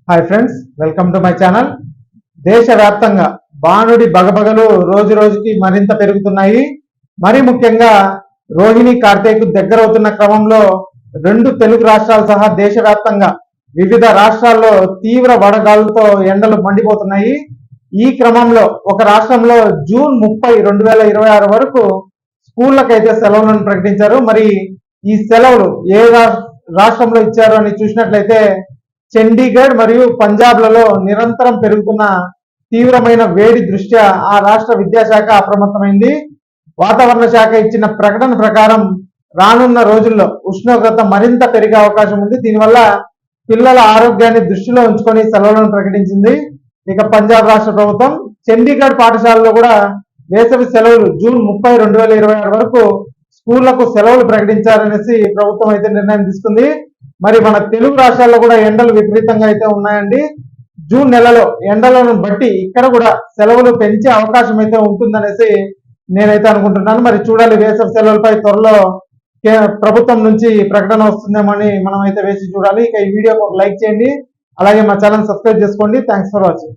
Hi friends, welcome to my channel. దేశవ్యాప్తంగా బాణుడి బగబగలు రోజు రోజుకి మరింత పెరుగుతున్నాయి. మరి ముఖ్యంగా రోహిణి కార్తీక్ దగ్గరవుతున్న క్రమంలో రెండు తెలుగు రాష్ట్రాలు సహా దేశవ్యాప్తంగా వివిధ రాష్ట్రాల్లో తీవ్ర వడగాలులతో ఎండలు మండిపోతున్నాయి. ఈ క్రమంలో ఒక రాష్ట్రంలో జూన్ 30, 2026 వరకు స్కూళ్ళకైతే సెలవులను ప్రకటించారు. మరి ఈ సెలవులు ఏ రాష్ట్రంలో ఇచ్చారు అని చూసినట్లయితే చండీగఢ్ మరియు పంజాబ్లలో నిరంతరం పెరుగుతున్న తీవ్రమైన వేడి దృష్ట్యా ఆ రాష్ట్ర విద్యాశాఖ అప్రమత్తమైంది. వాతావరణ శాఖ ఇచ్చిన ప్రకటన ప్రకారం రానున్న రోజుల్లో ఉష్ణోగ్రత మరింత పెరిగే అవకాశం ఉంది. దీనివల్ల పిల్లల ఆరోగ్యాన్ని దృష్టిలో ఉంచుకొని సెలవులను ప్రకటించింది. ఇక పంజాబ్ రాష్ట్ర ప్రభుత్వం చండీగఢ్ పాఠశాలలో కూడా వేసవి సెలవులు జూన్ 30, 2026 వరకు స్కూళ్లకు సెలవులు ప్రకటించారనేసి ప్రభుత్వం అయితే నిర్ణయం తీసుకుంది. మరి మన తెలుగు రాష్ట్రాల్లో కూడా ఎండలు విపరీతంగా అయితే ఉన్నాయండి. జూన్ నెలలో ఎండలను బట్టి ఇక్కడ కూడా సెలవులు పెంచే అవకాశం అయితే ఉంటుందనేసి నేనైతే అనుకుంటున్నాను. మరి చూడాలి, వేసవి సెలవులపై త్వరలో ప్రభుత్వం నుంచి ప్రకటన వస్తుందేమో అని మనం అయితే వేసి చూడాలి. ఇక ఈ వీడియోకి ఒక లైక్ చేయండి, అలాగే మా ఛానల్ సబ్స్క్రైబ్ చేసుకోండి. Thanks for watching.